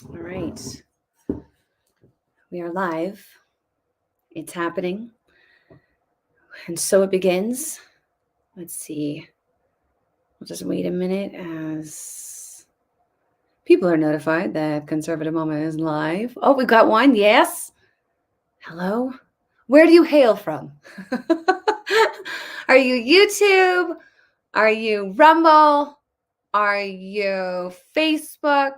All right. We are live. It's happening. And so it begins. Let's see. We'll just wait a minute as people are notified that Conservative Momma is live. Oh, we got one. Yes. Hello. Where do you hail from? Are you YouTube? Are you Rumble? Are you Facebook?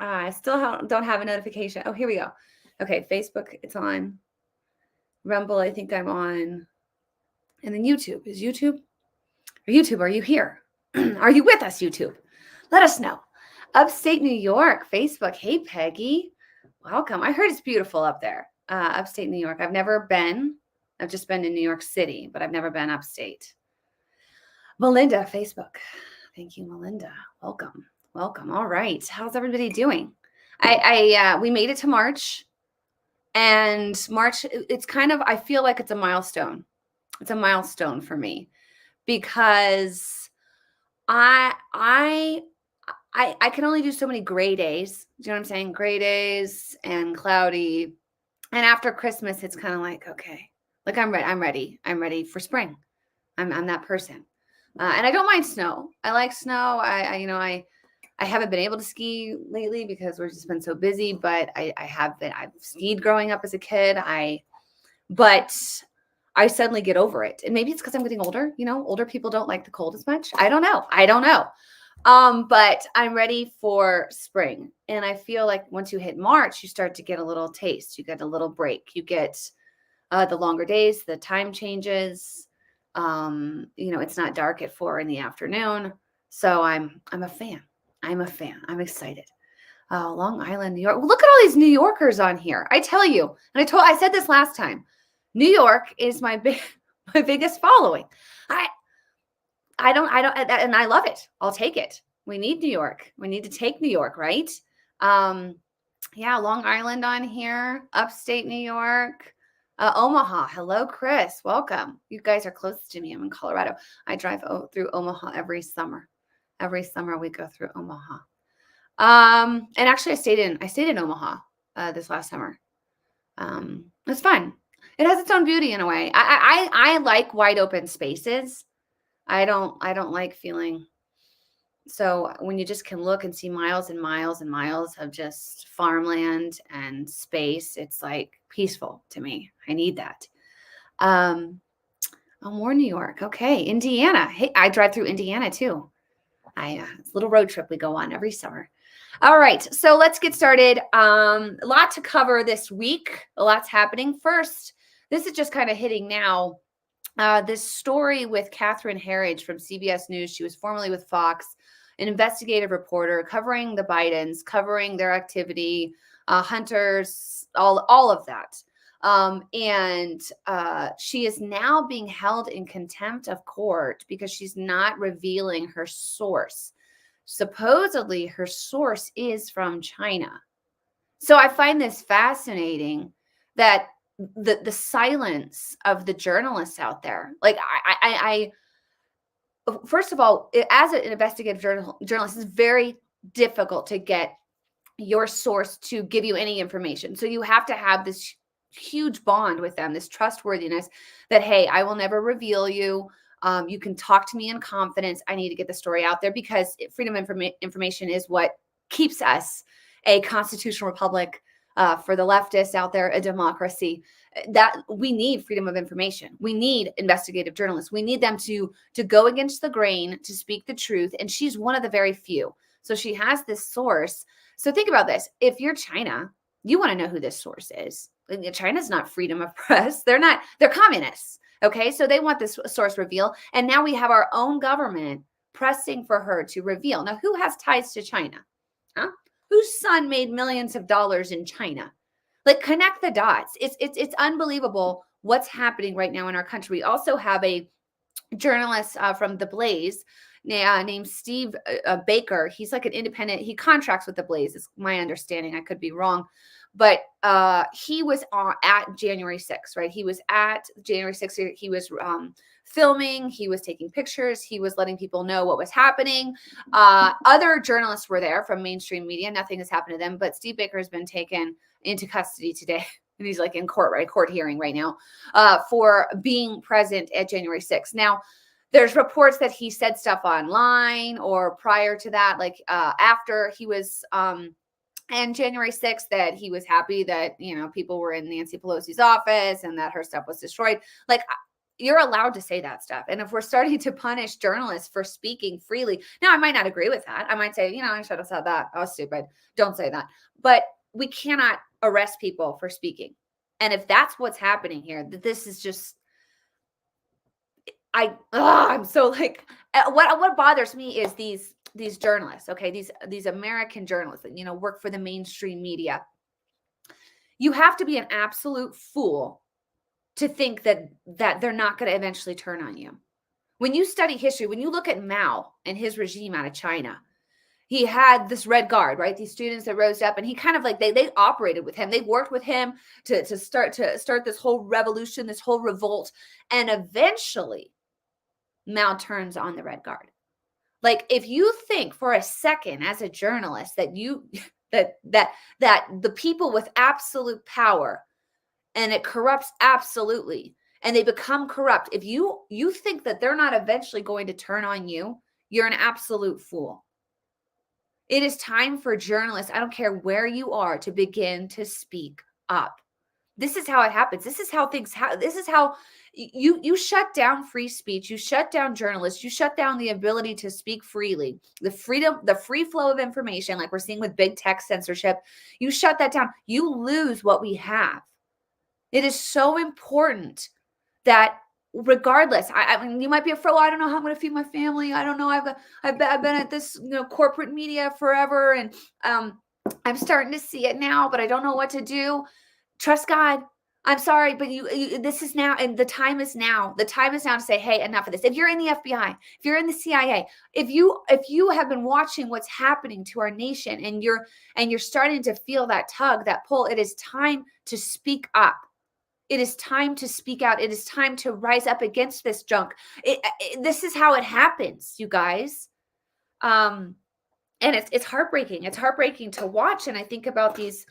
I still don't have a notification. Oh, here we go. Okay, Facebook, it's on. Rumble, I think I'm on. And then YouTube. Is YouTube? Or YouTube, are you here? Are you with us, YouTube? Let us know. Upstate New York, Facebook. Hey, Peggy. Welcome. I heard it's beautiful up there. Upstate New York. I've never been. I've just been in New York City, but I've never been upstate. Melinda, Facebook. Thank you, Melinda. Welcome. Welcome. All right. How's everybody doing? We made it to March. And March, it's kind of, I feel like it's a milestone. It's a milestone for me because I can only do so many gray days. Do you know what I'm saying? Gray days and cloudy. And after Christmas, it's kind of like, okay, like I'm ready. I'm ready for spring. I'm that person. And I don't mind snow. I like snow. I haven't been able to ski lately because we've just been so busy, but I've skied growing up as a kid. But I suddenly get over it. And maybe it's because I'm getting older. Older people don't like the cold as much. I don't know. But I'm ready for spring. And I feel like once you hit March, you start to get a little taste. You get a little break. You get the longer days, the time changes. It's not dark at 4 p.m. So I'm a fan. I'm excited. Long Island, New York. Look at all these New Yorkers on here. I tell you, and I said this last time. New York is my biggest following. I don't, and I love it. I'll take it. We need New York. We need to take New York, right? Yeah, Long Island on here, upstate New York, Omaha. Hello, Chris. Welcome. You guys are close to me. I'm in Colorado. I drive through Omaha every summer. Every summer we go through Omaha. And actually I stayed in Omaha this last summer. It's fun. It has its own beauty in a way. I like wide open spaces. I don't like feeling so when you just can look and see miles and miles and miles of just farmland and space, it's like peaceful to me. I need that. More New York. Okay. Indiana. Hey, I drive through Indiana too. It's a little road trip we go on every summer. All right. So let's get started. A lot to cover this week. A lot's happening. First, this is just kind of hitting now. This story with Catherine Herridge from CBS News. She was formerly with Fox, an investigative reporter covering the Bidens, covering their activity, hunters, all of that. And she is now being held in contempt of court because she's not revealing her source. Supposedly, her source is from China. So I find this fascinating that the silence of the journalists out there. Like I first of all, as an investigative journalist, it's very difficult to get your source to give you any information. So you have to have this huge bond with them, this trustworthiness that, hey, I will never reveal you. You can talk to me in confidence. I need to get the story out there because freedom of information is what keeps us a constitutional republic. For the leftists out there, a democracy. That we need freedom of information. We need investigative journalists. We need them to go against the grain, to speak the truth. And she's one of the very few. So she has this source. So think about this. If you're China, you want to know who this source is. China's not freedom of press. They're communists. Okay. So they want this source reveal. And now we have our own government pressing for her to reveal. Now, who has ties to China? Huh? Whose son made millions of dollars in China? Like, connect the dots. It's unbelievable what's happening right now in our country. We also have a journalist from The Blaze named Steve Baker. He's like an independent. He contracts with The Blaze, is my understanding. I could be wrong. But he was at January 6th, right? He was at January 6th. He was filming, he was taking pictures, he was letting people know what was happening. Other journalists were there from mainstream media. Nothing has happened to them, but Steve Baker has been taken into custody today. And he's like in court hearing right now for being present at January 6th. Now, there's reports that he said stuff online or prior to that, like after he was and January 6th, that he was happy that, people were in Nancy Pelosi's office and that her stuff was destroyed. Like, you're allowed to say that stuff. And if we're starting to punish journalists for speaking freely, now I might not agree with that. I might say, I should have said that. I was stupid. Don't say that. But we cannot arrest people for speaking. And if that's what's happening here, that this is just, I'm so like, what bothers me is these journalists, okay, these American journalists that, work for the mainstream media. You have to be an absolute fool to think that they're not going to eventually turn on you. When you study history, when you look at Mao and his regime out of China, he had this Red Guard, right? These students that rose up, and he kind of like they operated with him. They worked with him to start this whole revolution, this whole revolt, and eventually Mao turns on the Red Guard. Like, if you think for a second as a journalist that that the people with absolute power, and it corrupts absolutely, and they become corrupt, if you think that they're not eventually going to turn on you, you're an absolute fool. It is time for journalists, I don't care where you are, to begin to speak up. This is how it happens. This is how things happen. This is how you shut down free speech. You shut down journalists. You shut down the ability to speak freely, the freedom, the free flow of information, like we're seeing with big tech censorship. You shut that down. You lose what we have. It is so important that regardless, I mean, you might be afraid, I don't know how I'm going to feed my family. I don't know. I've been at this, corporate media forever. And I'm starting to see it now, but I don't know what to do. Trust God. I'm sorry, but this is now, and the time is now. The time is now to say, hey, enough of this. If you're in the FBI, if you're in the CIA, if you have been watching what's happening to our nation, and you're starting to feel that tug, that pull, it is time to speak up. It is time to speak out. It is time to rise up against this junk. This is how it happens, you guys. And it's heartbreaking. It's heartbreaking to watch. And I think about these.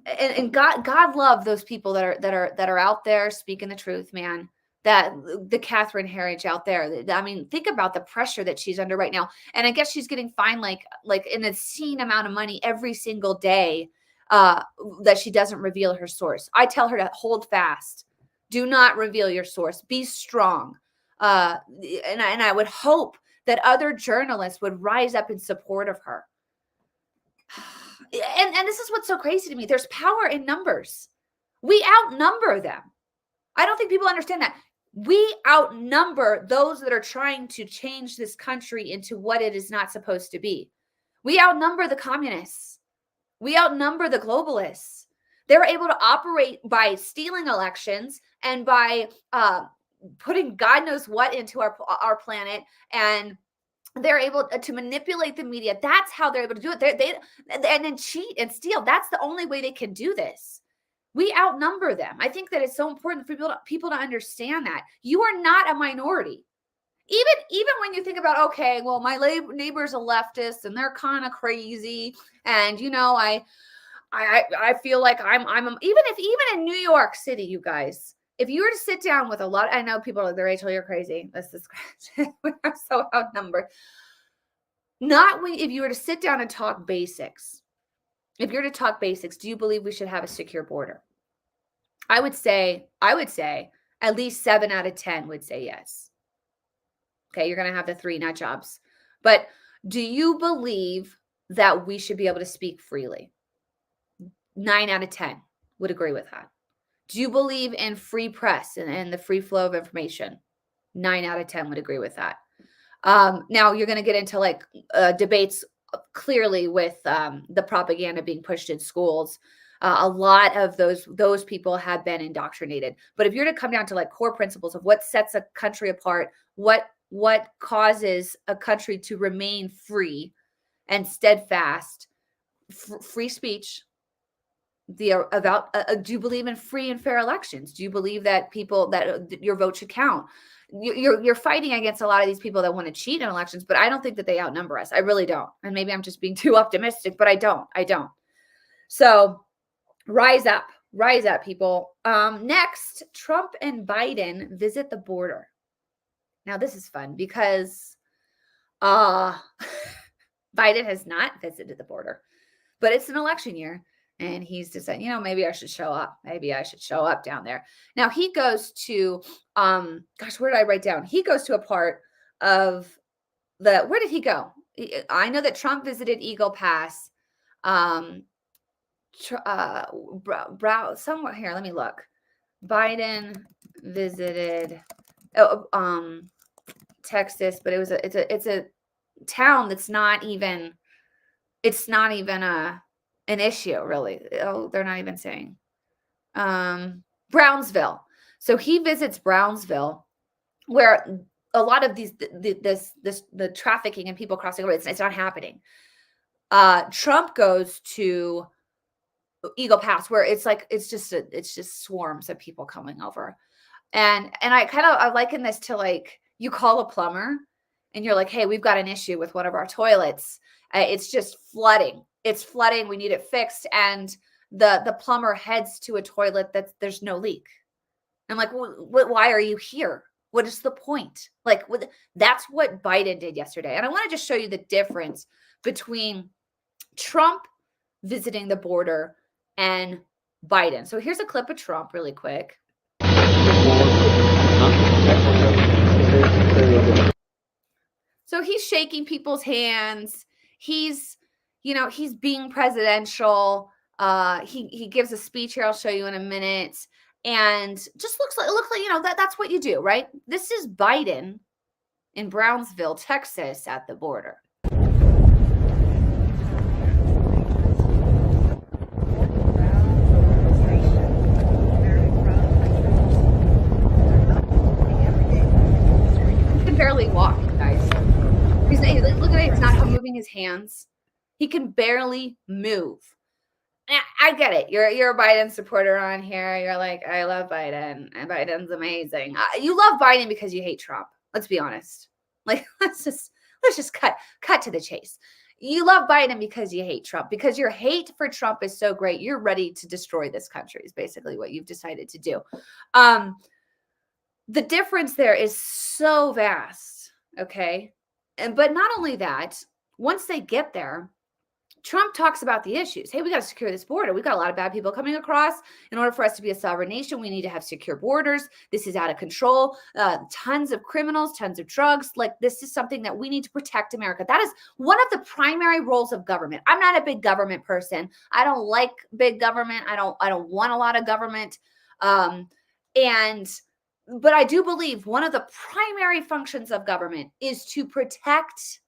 And God love those people that are out there speaking the truth, man. That the Catherine Herridge out there. I mean, think about the pressure that she's under right now. And I guess she's getting fined like an obscene amount of money every single day that she doesn't reveal her source. I tell her to hold fast. Do not reveal your source. Be strong. And I would hope that other journalists would rise up in support of her. And this is what's so crazy to me. There's power in numbers. We outnumber them. I don't think people understand that. We outnumber those that are trying to change this country into what it is not supposed to be. We outnumber the communists. We outnumber the globalists. They're able to operate by stealing elections and by putting God knows what into our planet, and they're able to manipulate the media. That's how they're able to do it. And then cheat and steal. That's the only way they can do this. We outnumber them. I think that it's so important for people to understand that you are not a minority. Even when you think about, okay, well, my neighbor's a leftist and they're kind of crazy, and I feel like I'm even in New York City, you guys. If you were to sit down with I know people are like, Rachel, you're crazy. This is we are so outnumbered. If you were to sit down and talk basics. If you're to talk basics, do you believe we should have a secure border? I would say at least 7 out of 10 would say yes. Okay, you're going to have the 3 nut jobs. But do you believe that we should be able to speak freely? 9 out of 10 would agree with that. Do you believe in free press and the free flow of information? 9 out of 10 would agree with that. Now you're going to get into debates clearly with the propaganda being pushed in schools. A lot of those people have been indoctrinated. But if you're to come down to core principles of what sets a country apart, what causes a country to remain free and steadfast, free speech, do you believe in free and fair elections? Do you believe that your vote should count? You're fighting against a lot of these people that want to cheat in elections, but I don't think that they outnumber us. I really don't. And maybe I'm just being too optimistic, but I don't. So rise up, people. Next, Trump and Biden visit the border. Now this is fun because Biden has not visited the border, but it's an election year. And he's decided, maybe I should show up. Maybe I should show up down there. Now he goes to, where did I write down? He goes to a part of where did he go? I know that Trump visited Eagle Pass, somewhere here. Let me look. Biden visited, Texas, but it's a town that's not even an issue, really. Oh, they're not even saying. Brownsville. So he visits Brownsville, where a lot of the trafficking and people crossing over, it's not happening. Trump goes to Eagle Pass, where it's just swarms of people coming over. And I liken this to, like, you call a plumber and you're like, hey, we've got an issue with one of our toilets. It's just flooding. It's flooding. We need it fixed. And the plumber heads to a toilet there's no leak. I'm like, why are you here? What is the point? Like, that's what Biden did yesterday. And I want to just show you the difference between Trump visiting the border and Biden. So here's a clip of Trump really quick. So he's shaking people's hands. He's being presidential. He gives a speech here. I'll show you in a minute. And just looks like, that's what you do, right? This is Biden in Brownsville, Texas, at the border. He can barely walk, guys. Look at it. He's not moving his hands. He can barely move. I get it. You're a Biden supporter on here. You're like, I love Biden, and Biden's amazing. You love Biden because you hate Trump. Let's be honest. Like, let's just cut to the chase. You love Biden because you hate Trump, because your hate for Trump is so great. You're ready to destroy this country is basically what you've decided to do. The difference there is so vast. Okay. But not only that, once they get there, Trump talks about the issues. Hey, we got to secure this border. We've got a lot of bad people coming across. In order for us to be a sovereign nation, we need to have secure borders. This is out of control. Tons of criminals, tons of drugs. Like, this is something that we need to protect America. That is one of the primary roles of government. I'm not a big government person. I don't like big government. I don't want a lot of government. But I do believe one of the primary functions of government is to protect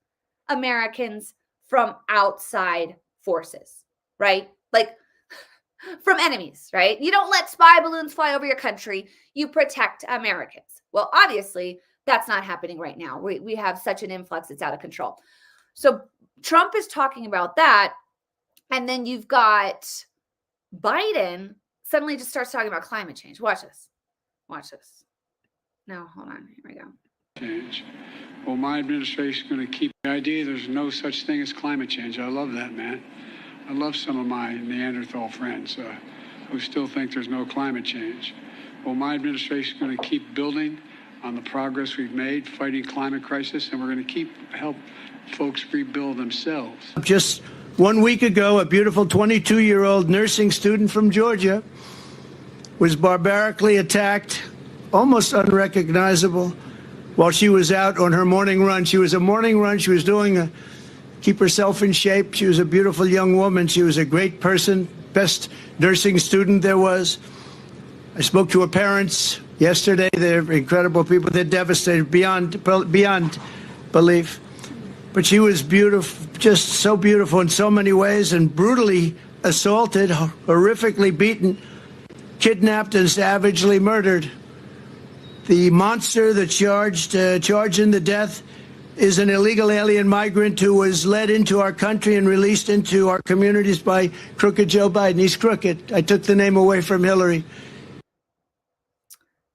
Americans from outside forces, right? Like, from enemies, right? You don't let spy balloons fly over your country. You protect Americans. Well, obviously, that's not happening right now. We have such an influx, it's out of control. So Trump is talking about that. And then you've got Biden suddenly just starts talking about climate change. Watch this. No, hold on. Here we go. Change. Well, my administration is going to keep the idea there's no such thing as climate change. I love that, man. I love some of my Neanderthal friends who still think there's no climate change. Well, my administration is going to keep building on the progress we've made fighting climate crisis, and we're going to help folks rebuild themselves. Just 1 week ago, a beautiful 22-year-old nursing student from Georgia was barbarically attacked, almost unrecognizable, while she was out on her morning run. She was doing keep herself in shape. She was a beautiful young woman. She was a great person, best nursing student there was. I spoke to her parents yesterday. They're incredible people. They're devastated beyond belief. But she was beautiful, just so beautiful in so many ways, and brutally assaulted, horrifically beaten, kidnapped, and savagely murdered. The monster that charged in the death is an illegal alien migrant who was led into our country and released into our communities by crooked Joe Biden. He's crooked. I took the name away from Hillary.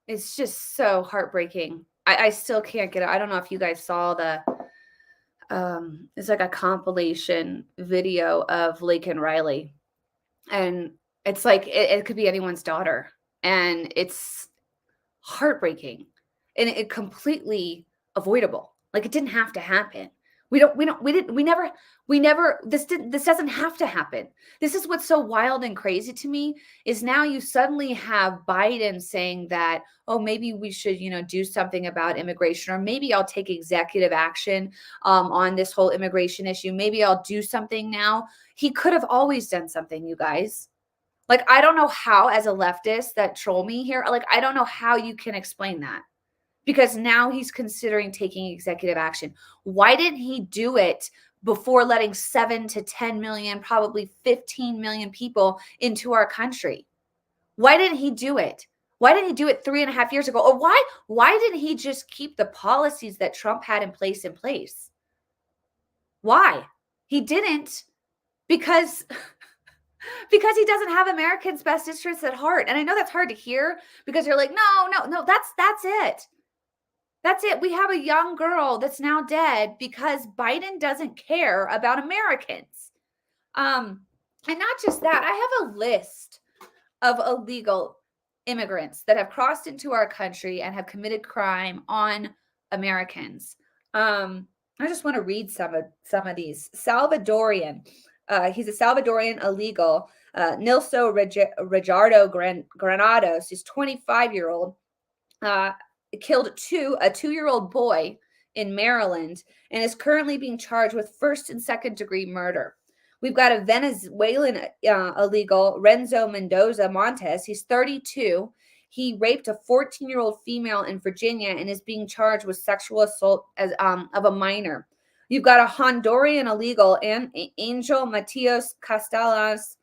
It's just so heartbreaking. I still can't get it. I don't know if you guys saw the, it's like a compilation video of Laken Riley. And it's like, it could be anyone's daughter. And it's heartbreaking and it completely avoidable. Like it didn't have to happen. This doesn't have to happen. This is what's so wild and crazy to me is now you suddenly have Biden saying that, oh, maybe we should, do something about immigration, or maybe I'll take executive action on this whole immigration issue. Maybe I'll do something now. He could have always done something, you guys. Like, I don't know how, as a leftist that troll me here, like, I don't know how you can explain that. Because now he's considering taking executive action. Why didn't he do it before letting 7 to 10 million, probably 15 million people into our country? Why didn't he do it? Why didn't he do it 3.5 years ago? Or why didn't he just keep the policies that Trump had in place? Why? He didn't because he doesn't have Americans' best interests at heart. And I know that's hard to hear because you're like, no, that's it. That's it. We have a young girl that's now dead because Biden doesn't care about Americans. And not just that, I have a list of illegal immigrants that have crossed into our country and have committed crime on Americans. I just want to read some of these. Salvadorian. He's a Salvadorian illegal. Nilso Rejardo Granados. He's 25-year-old. Killed a 2-year-old boy in Maryland and is currently being charged with first and second degree murder. We've got a Venezuelan illegal, Renzo Mendoza Montes. He's 32. He raped a 14-year-old female in Virginia and is being charged with sexual assault of a minor. You've got a Honduran illegal, Angel Matios Castellanos,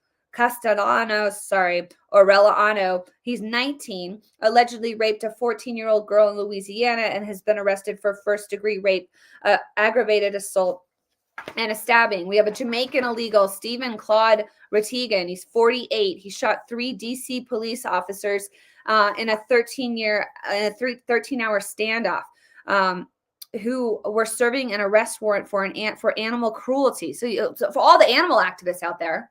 Orellano. He's 19, allegedly raped a 14-year-old girl in Louisiana and has been arrested for first-degree rape, aggravated assault, and a stabbing. We have a Jamaican illegal, Stephen Claude Ratigan. He's 48. He shot 3 D.C. police officers in a 13-hour standoff. Who were serving an arrest warrant for animal cruelty. So for all the animal activists out there,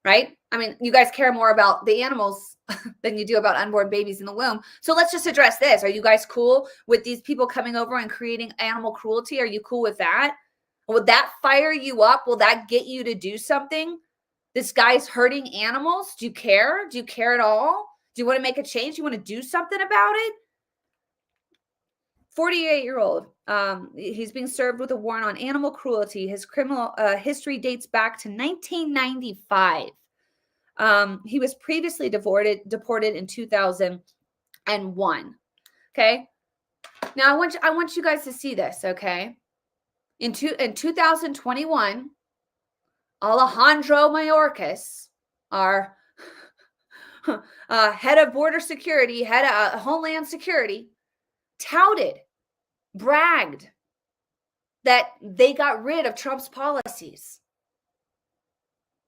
right? I mean, you guys care more about the animals than you do about unborn babies in the womb. So let's just address this. Are you guys cool with these people coming over and creating animal cruelty? Are you cool with that? Would that fire you up? Will that get you to do something? This guy's hurting animals. Do you care? Do you care at all? Do you want to make a change? Do you want to do something about it? 48-year-old. He's being served with a warrant on animal cruelty. His criminal history dates back to 1995. He was previously deported in 2001. Okay. Now I want you guys to see this. Okay. In 2021, Alejandro Mayorkas, our head of border security, head of Homeland Security, bragged that they got rid of Trump's policies.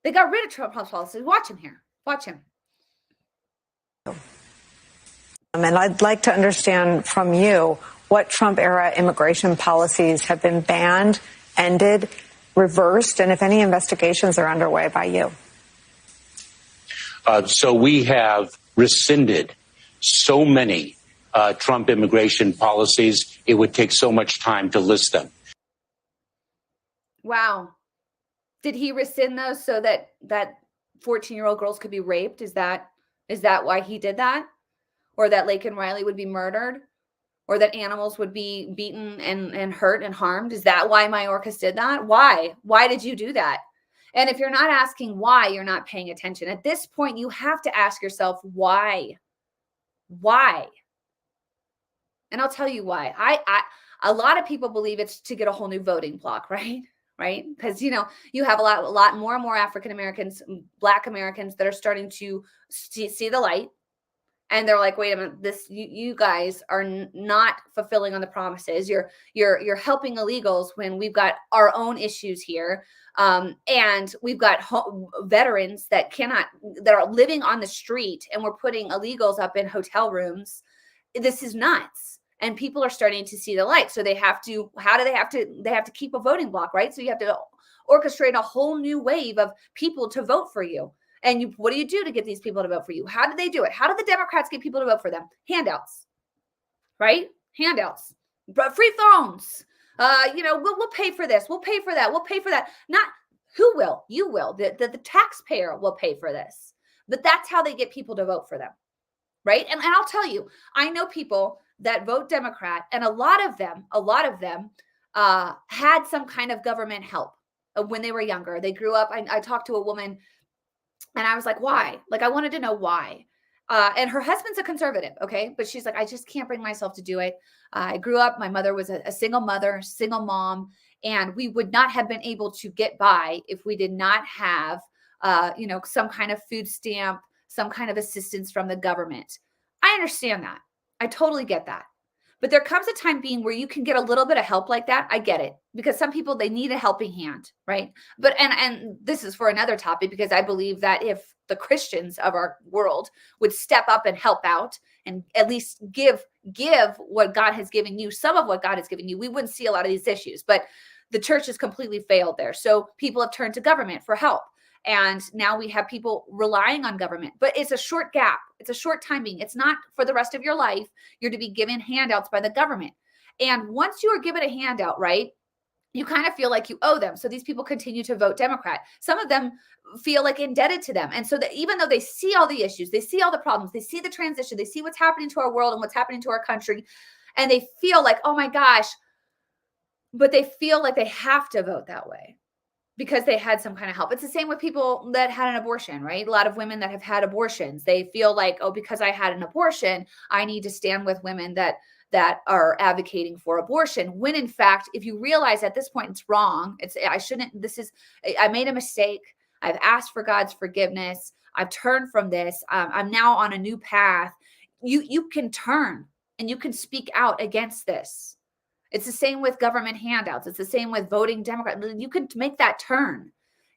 They got rid of Trump's policies. Watch him here. Watch him. And I'd like to understand from you what Trump-era immigration policies have been banned, ended, reversed, and if any investigations are underway by you. So we have rescinded so many Trump immigration policies, it would take so much time to list them. Wow. Did he rescind those so that 14-year-old girls could be raped? Is that why he did that? Or that Laken Riley would be murdered? Or that animals would be beaten and hurt and harmed? Is that why Mayorkas did that? Why? Why did you do that? And if you're not asking why, you're not paying attention. At this point, you have to ask yourself, why? Why? And I'll tell you why. A lot of people believe it's to get a whole new voting block, right? Right? Because, you have a lot more and more African Americans, Black Americans that are starting to see the light. And they're like, wait a minute, you guys are not fulfilling on the promises. You're helping illegals when we've got our own issues here. And we've got veterans that are living on the street, and we're putting illegals up in hotel rooms. This is nuts. And people are starting to see the light. So they have to keep a voting block, right? So you have to orchestrate a whole new wave of people to vote for you. And what do you do to get these people to vote for you? How do they do it? How do the Democrats get people to vote for them? Handouts, right? Handouts, free phones. We'll pay for this. We'll pay for that. We'll pay for that. Not who will? You will. The taxpayer will pay for this. But that's how they get people to vote for them, right? And I'll tell you, I know people that vote Democrat, and a lot of them had some kind of government help when they were younger. They grew up. I talked to a woman, and I was like, why? Like, I wanted to know why. And her husband's a conservative, okay? But she's like, I just can't bring myself to do it. I grew up, my mother was a single mother, single mom, and we would not have been able to get by if we did not have, some kind of food stamp, some kind of assistance from the government. I understand that. I totally get that. But there comes a time being where you can get a little bit of help like that. I get it, because some people, they need a helping hand, right? But and this is for another topic, because I believe that if the Christians of our world would step up and help out and at least give what God has given you, some of what God has given you, we wouldn't see a lot of these issues. But the church has completely failed there. So people have turned to government for help. And now we have people relying on government, but it's a short gap. It's a short timing. It's not for the rest of your life. You're to be given handouts by the government. And once you are given a handout, right, you kind of feel like you owe them. So these people continue to vote Democrat. Some of them feel like indebted to them. And so that even though they see all the issues, they see all the problems, they see the transition, they see what's happening to our world and what's happening to our country, and they feel like, oh my gosh, but they feel like they have to vote that way because they had some kind of help. It's the same with people that had an abortion, right? A lot of women that have had abortions, they feel like, oh, because I had an abortion, I need to stand with women that are advocating for abortion. When in fact, if you realize at this point it's wrong, I made a mistake. I've asked for God's forgiveness. I've turned from this. I'm now on a new path. You can turn and you can speak out against this. It's the same with government handouts. It's the same with voting Democrat. You can make that turn.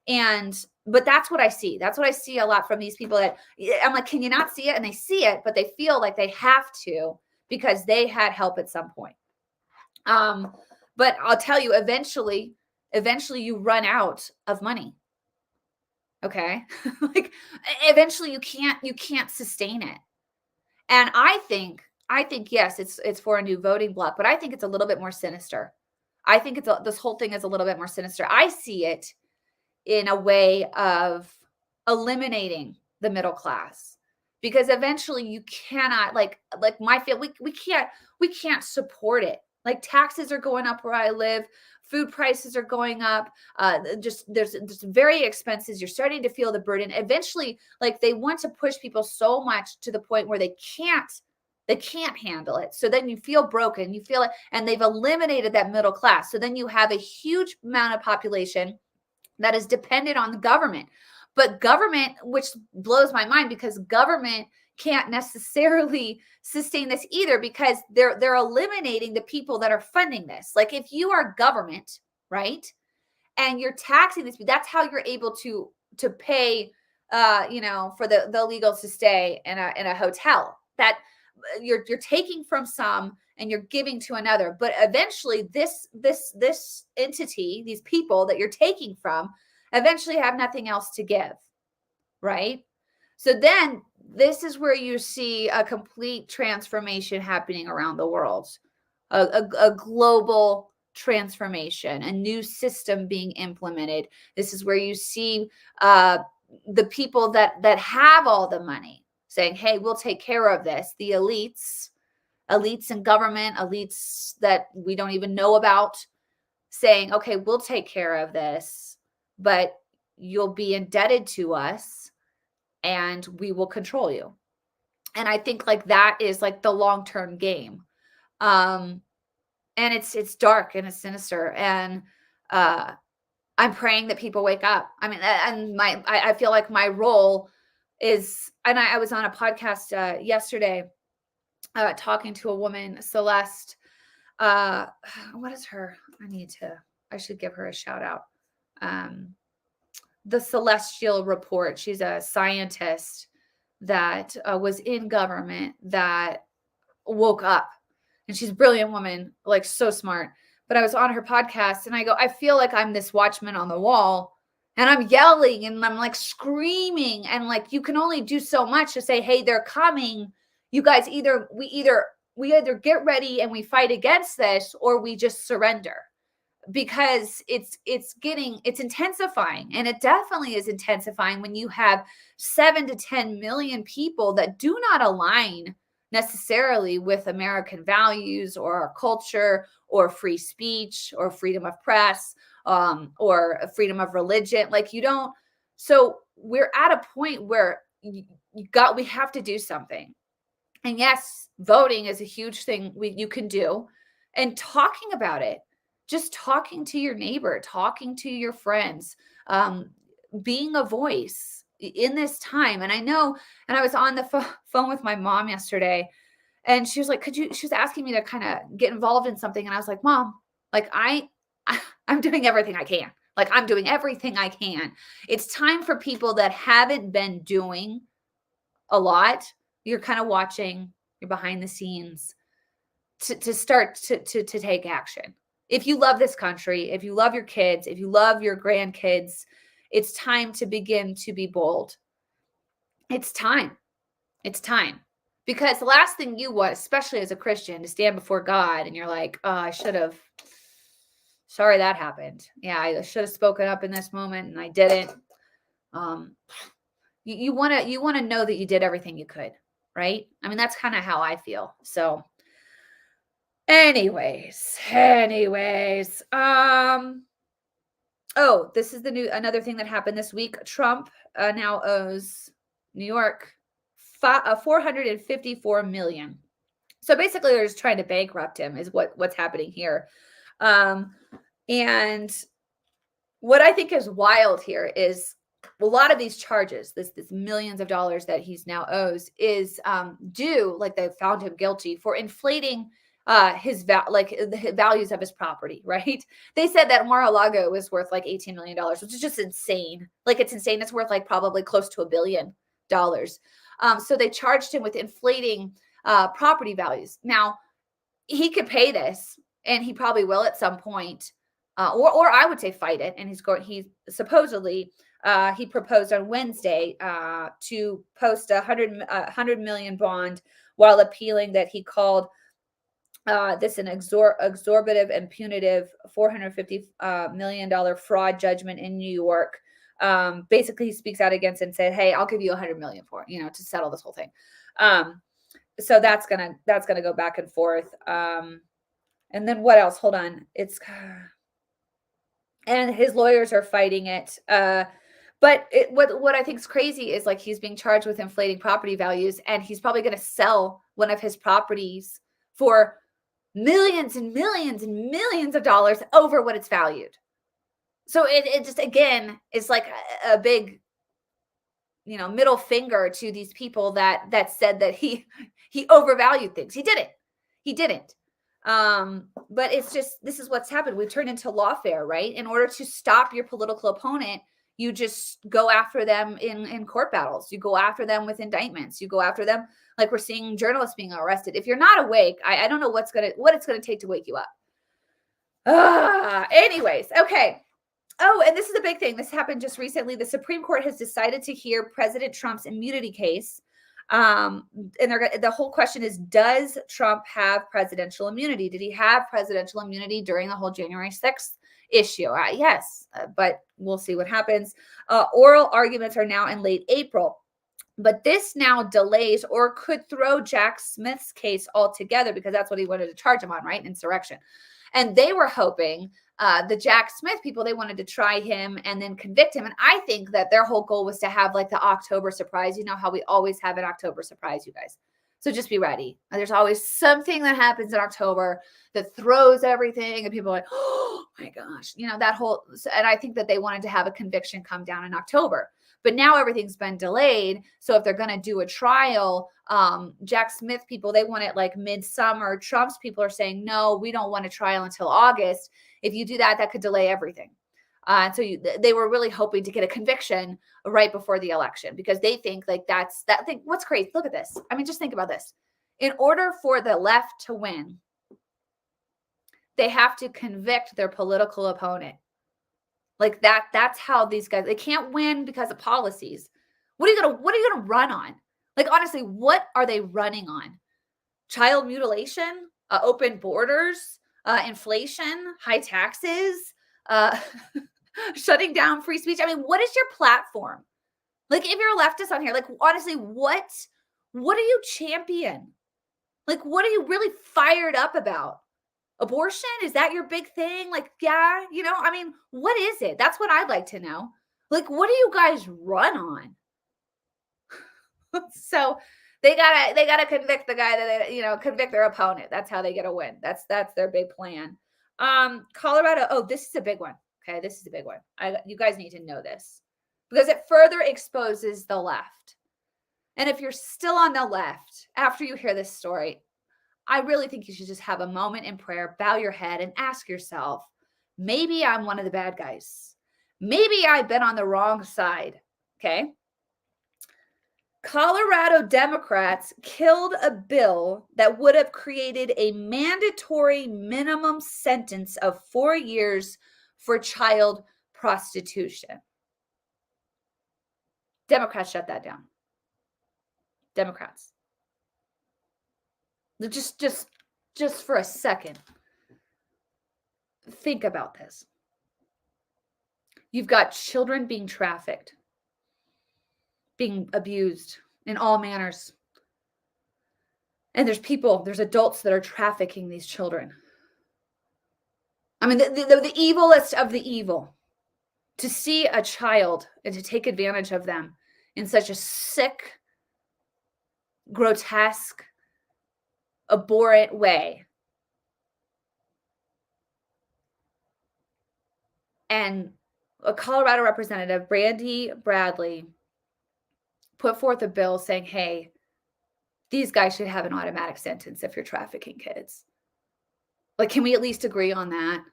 But that's what I see. That's what I see a lot from these people that I'm like, can you not see it? And they see it, but they feel like they have to because they had help at some point. But I'll tell you, eventually you run out of money. Okay. Like eventually you can't sustain it. And I think yes, it's for a new voting block, but I think it's a little bit more sinister. I think this whole thing is a little bit more sinister. I see it in a way of eliminating the middle class, because eventually you cannot like my feel we can't support it. Like taxes are going up where I live, food prices are going up. There's very expenses. You're starting to feel the burden. Eventually, like they want to push people so much to the point where they can't handle it. So then you feel broken, you feel it, and they've eliminated that middle class. So then you have a huge amount of population that is dependent on the government. But government, which blows my mind, because government can't necessarily sustain this either, because they're eliminating the people that are funding this. Like if you are government, right, and you're taxing this, that's how you're able to pay, for the illegals to stay in a hotel. That you're taking from some and you're giving to another. But eventually this entity, these people that you're taking from, eventually have nothing else to give, right? So then this is where you see a complete transformation happening around the world, a global transformation, a new system being implemented. This is where you see the people that have all the money saying, hey, we'll take care of this. The elites in government, elites that we don't even know about, saying, okay, we'll take care of this, but you'll be indebted to us and we will control you. And I think like that is like the long-term game. And it's dark and it's sinister. And I'm praying that people wake up. I mean, and I feel like my role and I was on a podcast yesterday talking to a woman, Celeste. What is her? I should give her a shout out. The Celestial Report. She's a scientist that was in government that woke up, and she's a brilliant woman, like so smart. But I was on her podcast and I go, I feel like I'm this watchman on the wall, and I'm yelling and I'm like screaming, and like you can only do so much to say, hey, they're coming. You guys we either get ready and we fight against this, or we just surrender, because it's intensifying, and it definitely is intensifying when you have 7 to 10 million people that do not align necessarily with American values or our culture or free speech or freedom of press or freedom of religion. Like you don't. So we're at a point where we have to do something. And yes, voting is a huge thing you can do, and talking about it, just talking to your neighbor, talking to your friends, being a voice in this time. And I know, and I was on the phone with my mom yesterday, and she was like, she was asking me to kind of get involved in something. And I was like, Mom, like I'm doing everything I can. Like I'm doing everything I can. It's time for people that haven't been doing a lot. You're kind of watching, you're behind the scenes, to start to take action. If you love this country, if you love your kids, if you love your grandkids, it's time to begin to be bold. It's time. It's time. Because the last thing you want, especially as a Christian, to stand before God and you're like, oh, sorry that happened. Yeah, I should have spoken up in this moment and I didn't. You want to know that you did everything you could, right? I mean, that's kind of how I feel. So anyways. Oh, this is another thing that happened this week. Trump now owes New York $454 million. So basically they're just trying to bankrupt him is what's happening here. And what I think is wild here is a lot of these charges, this millions of dollars that he's now owes, is due, like they found him guilty for inflating the values of his property, right? They said that Mar-a-Lago was worth like $18 million, which is just insane. Like it's insane. It's worth like probably close to $1 billion. So they charged him with inflating property values. Now he could pay this, and he probably will at some point, or I would say fight it. And he supposedly he proposed on Wednesday to post a $100 million bond while appealing that he called this an exorbitant and punitive $450 million fraud judgment in New York. Basically, he speaks out against it and said, "Hey, I'll give you $100 million for it, to settle this whole thing." So that's gonna go back and forth. And then what else? Hold on, and his lawyers are fighting it. But what I think is crazy is like he's being charged with inflating property values, and he's probably going to sell one of his properties for millions and millions and millions of dollars over what it's valued. So it just, again, is like a big, middle finger to these people that said that he overvalued things. He didn't. But it's just, this is what's happened. We've turned into lawfare, right? In order to stop your political opponent, you just go after them in court battles. You go after them with indictments. You go after them like we're seeing journalists being arrested. If you're not awake, I don't know what it's gonna take to wake you up. Anyways, okay. Oh, and this is a big thing. This happened just recently. The Supreme Court has decided to hear President Trump's immunity case. And the whole question is, does Trump have presidential immunity? Did he have presidential immunity during the whole January 6th issue? Yes, but we'll see what happens. Oral arguments are now in late April, but this now delays or could throw Jack Smith's case altogether, because that's what he wanted to charge him on, right? Insurrection. And they were hoping, the Jack Smith people, they wanted to try him and then convict him. And I think that their whole goal was to have like the October surprise. You know how we always have an October surprise, you guys. So just be ready. There's always something that happens in October that throws everything, and people are like, oh my gosh, that whole, and I think that they wanted to have a conviction come down in October, but now everything's been delayed. So if they're going to do a trial, Jack Smith people, they want it like midsummer. Trump's people are saying, no, we don't want a trial until August. If you do that, that could delay everything. So they were really hoping to get a conviction right before the election, because they think like that's that thing. What's crazy? Look at this. I mean, just think about this. In order for the left to win, they have to convict their political opponent. Like that's how these guys, they can't win because of policies. What are you going to run on? Like, honestly, what are they running on? Child mutilation, open borders, inflation, high taxes, shutting down free speech. I mean, what is your platform? Like, if you're a leftist on here, like, honestly, what do you champion? Like, what are you really fired up about? Abortion? Is that your big thing? Like, yeah, I mean, what is it? That's what I'd like to know. Like, what do you guys run on? So they gotta convict the guy that convict their opponent. That's how they get a win. That's their big plan. Colorado. Oh, this is a big one. Okay, this is a big one. You guys need to know this, because it further exposes the left. And if you're still on the left after you hear this story, I really think you should just have a moment in prayer, bow your head, and ask yourself, maybe I'm one of the bad guys. Maybe I've been on the wrong side. Okay. Colorado Democrats killed a bill that would have created a mandatory minimum sentence of 4 years for child prostitution. Democrats shut that down. Democrats. Just for a second, think about this. You've got children being trafficked, being abused in all manners. And there's adults that are trafficking these children. I mean, the evilest of the evil, to see a child and to take advantage of them in such a sick, grotesque, abhorrent way. And a Colorado representative, Brandy Bradley, put forth a bill saying, hey, these guys should have an automatic sentence if you're trafficking kids. Like, can we at least agree on that?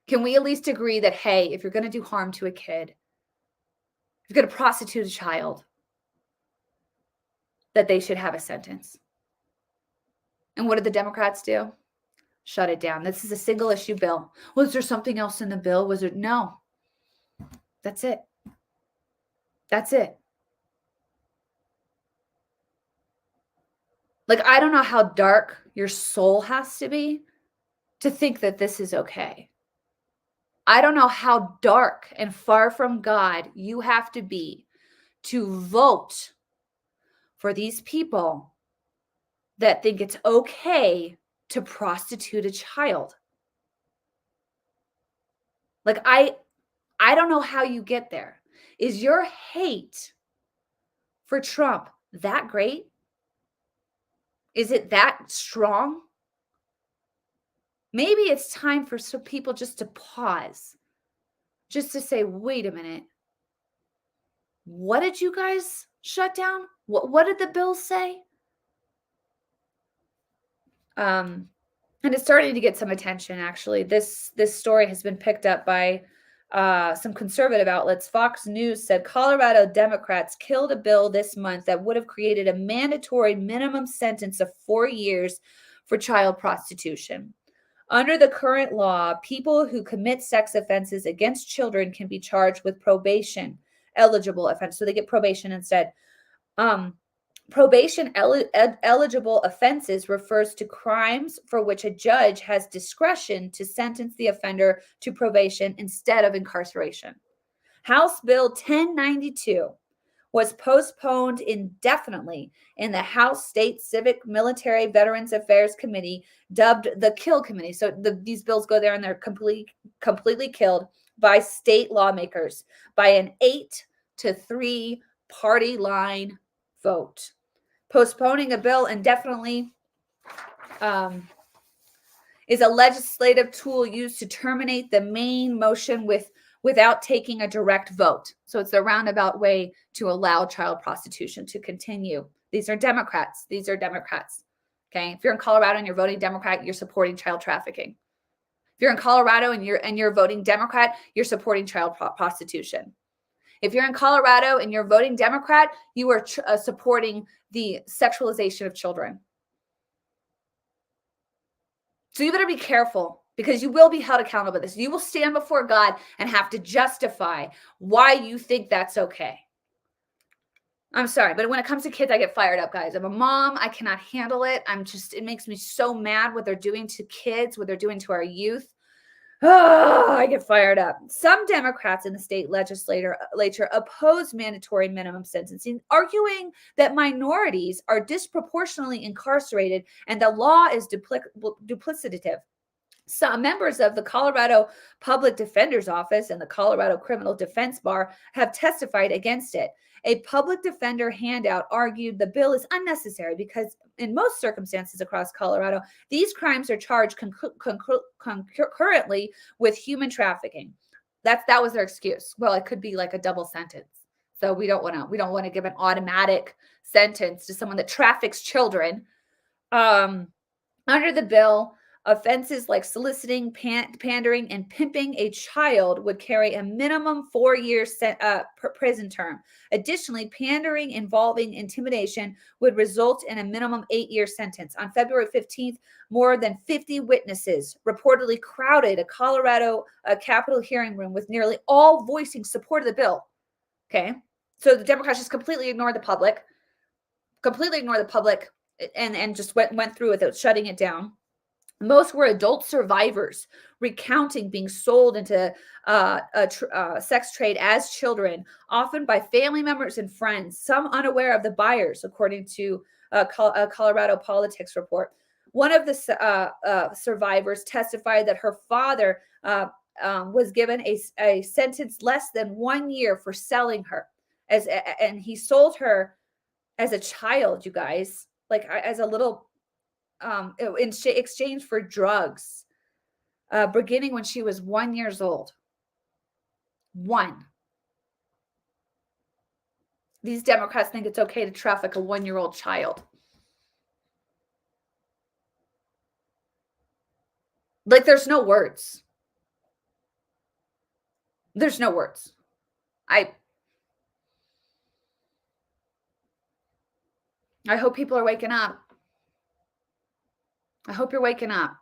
Can we at least agree that, hey, if you're going to do harm to a kid, if you're going to prostitute a child, that they should have a sentence? And what did the Democrats do? Shut it down. This is a single issue bill. Was there something else in the bill? Was it? No. That's it. That's it. Like, I don't know how dark your soul has to be to think that this is okay. I don't know how dark and far from God you have to be to vote for these people that think it's okay to prostitute a child. Like, I don't know how you get there. Is your hate for Trump that great? Is it that strong? Maybe it's time for some people just to pause, just to say, wait a minute. What did you guys shut down? What did the bill say? And it's starting to get some attention, actually. This story has been picked up by some conservative outlets. Fox News said Colorado Democrats killed a bill this month that would have created a mandatory minimum sentence of 4 years for child prostitution. Under the current law, people who commit sex offenses against children can be charged with probation eligible offense. So they get probation instead. Probation eligible offenses refers to crimes for which a judge has discretion to sentence the offender to probation instead of incarceration. House Bill 1092 was postponed indefinitely in the House State Civic Military Veterans Affairs Committee, dubbed the Kill Committee. So these bills go there and they're completely killed by state lawmakers by an 8-3 party line vote. Postponing a bill indefinitely is a legislative tool used to terminate the main motion without taking a direct vote. So it's a roundabout way to allow child prostitution to continue. These are Democrats. These are Democrats. Okay. If you're in Colorado and you're voting Democrat, you're supporting child trafficking. If you're in Colorado and you're voting Democrat, you're supporting child prostitution. If you're in Colorado and you're voting Democrat, you are supporting the sexualization of children. So you better be careful, because you will be held accountable for this. You will stand before God and have to justify why you think that's okay. I'm sorry, but when it comes to kids, I get fired up, guys. I'm a mom. I cannot handle it. It makes me so mad what they're doing to kids, what they're doing to our youth. Oh, I get fired up. Some Democrats in the state legislature oppose mandatory minimum sentencing, arguing that minorities are disproportionately incarcerated and the law is duplicative. Some members of the Colorado Public Defender's Office and the Colorado Criminal Defense Bar have testified against it. A public defender handout argued the bill is unnecessary because in most circumstances across Colorado, these crimes are charged concurrently with human trafficking. That was their excuse. Well, it could be like a double sentence. So we don't want to give an automatic sentence to someone that traffics children. Under the bill, offenses like soliciting, pandering, and pimping a child would carry a minimum 4-year prison term. Additionally, pandering involving intimidation would result in a minimum 8-year sentence. On February 15th, more than 50 witnesses reportedly crowded a Colorado Capitol hearing room, with nearly all voicing support of the bill. Okay, so the Democrats just completely ignored the public, and just went through with it, shutting it down. Most were adult survivors recounting being sold into sex trade as children, often by family members and friends, some unaware of the buyers, according to a Colorado Politics report. One of the survivors testified that her father was given a sentence less than 1 year for selling her, and he sold her as a child, you guys, like as a little in exchange for drugs, beginning when she was 1 year old. 1. These Democrats think it's okay to traffic a 1-year-old child. Like, there's no words. There's no words. I hope people are waking up. I hope you're waking up,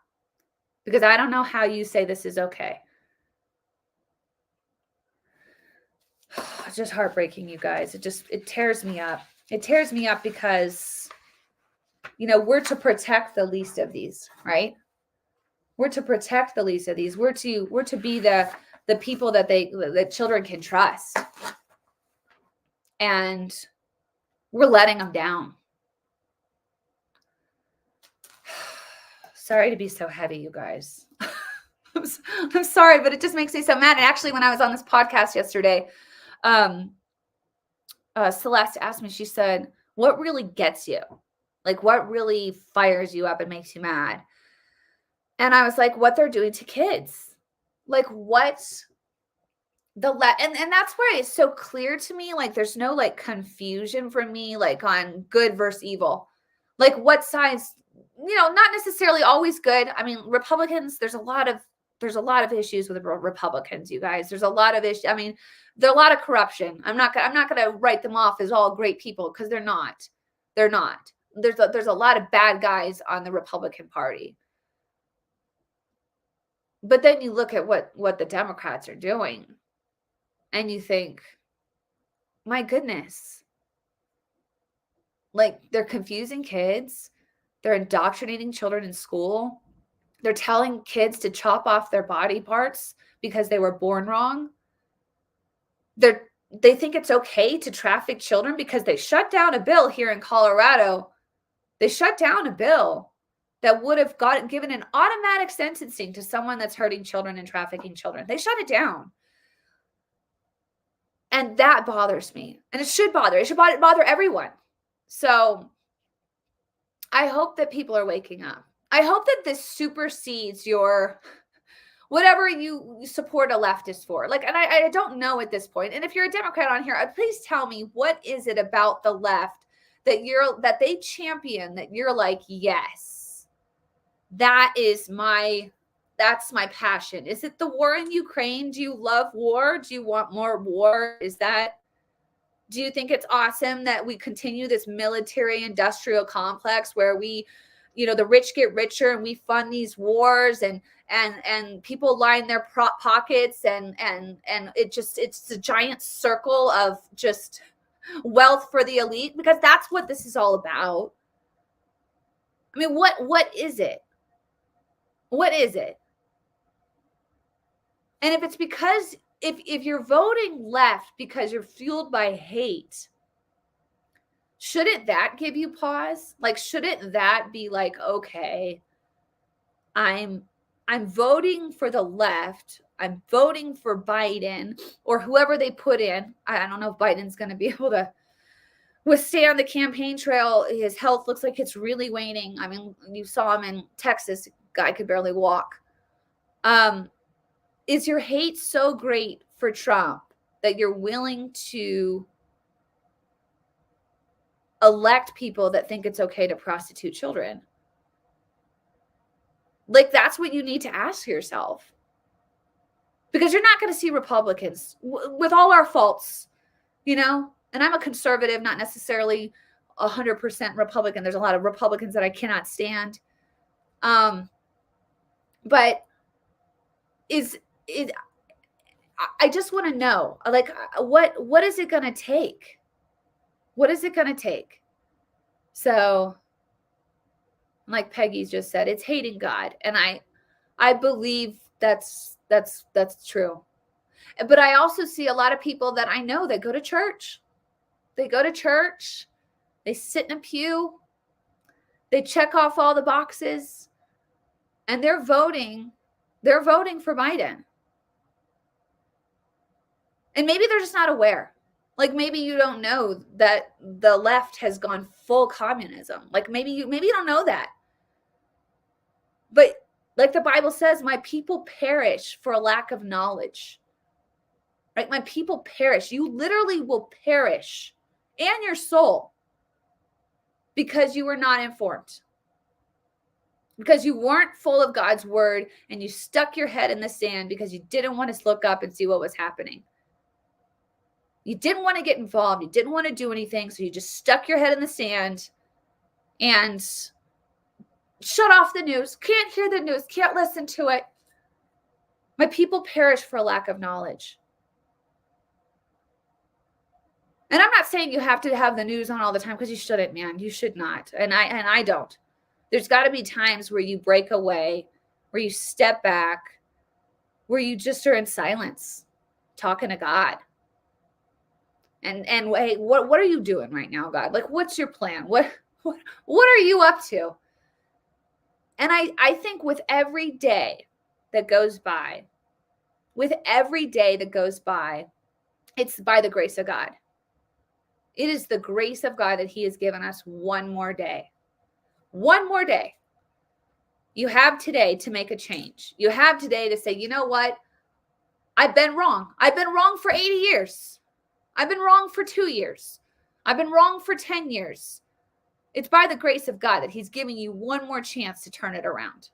because I don't know how you say this is okay. It's just heartbreaking, you guys. It tears me up. It tears me up because, we're to protect the least of these, right? We're to protect the least of these. We're to be the people that children can trust. And we're letting them down. Sorry to be so heavy, you guys. I'm sorry, but it just makes me so mad. And actually, when I was on this podcast yesterday, Celeste asked me, she said, what really gets you? Like, what really fires you up and makes you mad? And I was like, what they're doing to kids. Like, what and that's where it's so clear to me. Like, there's no like confusion for me, like on good versus evil. Like, what sides, not necessarily always good. I mean, Republicans, there's a lot of issues with Republicans, you guys. There's a lot of issues. I mean, there's a lot of corruption. I'm not going to write them off as all great people, because they're not. They're not. There's a lot of bad guys on the Republican Party. But then you look at what the Democrats are doing, and you think, my goodness. Like, they're confusing kids. They're indoctrinating children in school. They're telling kids to chop off their body parts because they were born wrong. They think it's okay to traffic children because they shut down a bill here in Colorado. They shut down a bill that would have given an automatic sentencing to someone that's hurting children and trafficking children. They shut it down. And that bothers me. And it should bother. It should bother everyone. So I hope that people are waking up. I hope that this supersedes your whatever you support a leftist for. Like, and I don't know at this point. And if you're a Democrat on here, please tell me, what is it about the left that they champion that you're like, yes, that's my passion. Is it the war in Ukraine? Do you love war? Do you want more war? Do you think it's awesome that we continue this military industrial complex where we, the rich get richer and we fund these wars and people line their pockets and it's a giant circle of just wealth for the elite, because that's what this is all about. I mean, what is it? What is it? And if it's because if you're voting left because you're fueled by hate, shouldn't that give you pause? Like, shouldn't that be like, okay, I'm voting for the left. I'm voting for Biden or whoever they put in. I don't know if Biden's going to be able to withstand the campaign trail. His health looks like it's really waning. I mean, you saw him in Texas. Guy could barely walk. Is your hate so great for Trump that you're willing to elect people that think it's okay to prostitute children? Like, that's what you need to ask yourself. Because you're not going to see Republicans with all our faults, and I'm a conservative, not necessarily 100% Republican. There's a lot of Republicans that I cannot stand. But I just want to know, like, what is it going to take? What is it going to take? So, like Peggy's just said, it's hating God. And I believe that's true. But I also see a lot of people that I know that go to church. They go to church. They sit in a pew. They check off all the boxes. And they're voting for Biden. And maybe they're just not aware. Like, maybe you don't know that the left has gone full communism. Like, maybe you don't know that. But like the Bible says, my people perish for a lack of knowledge. Right? My people perish. You literally will perish, and your soul, because you were not informed. Because you weren't full of God's word and you stuck your head in the sand because you didn't want to look up and see what was happening. You didn't want to get involved. You didn't want to do anything. So you just stuck your head in the sand and shut off the news. Can't hear the news. Can't listen to it. My people perish for a lack of knowledge. And I'm not saying you have to have the news on all the time, because you shouldn't, man. You should not. And I don't. There's got to be times where you break away, where you step back, where you just are in silence, talking to God. And hey, what are you doing right now, God? Like, what's your plan? What are you up to? And I think with every day that goes by, it's by the grace of God. It is the grace of God that he has given us one more day. One more day. You have today to make a change. You have today to say, you know what? I've been wrong. I've been wrong for 80 years. I've been wrong for 2 years. I've been wrong for 10 years. It's by the grace of God that he's giving you one more chance to turn it around.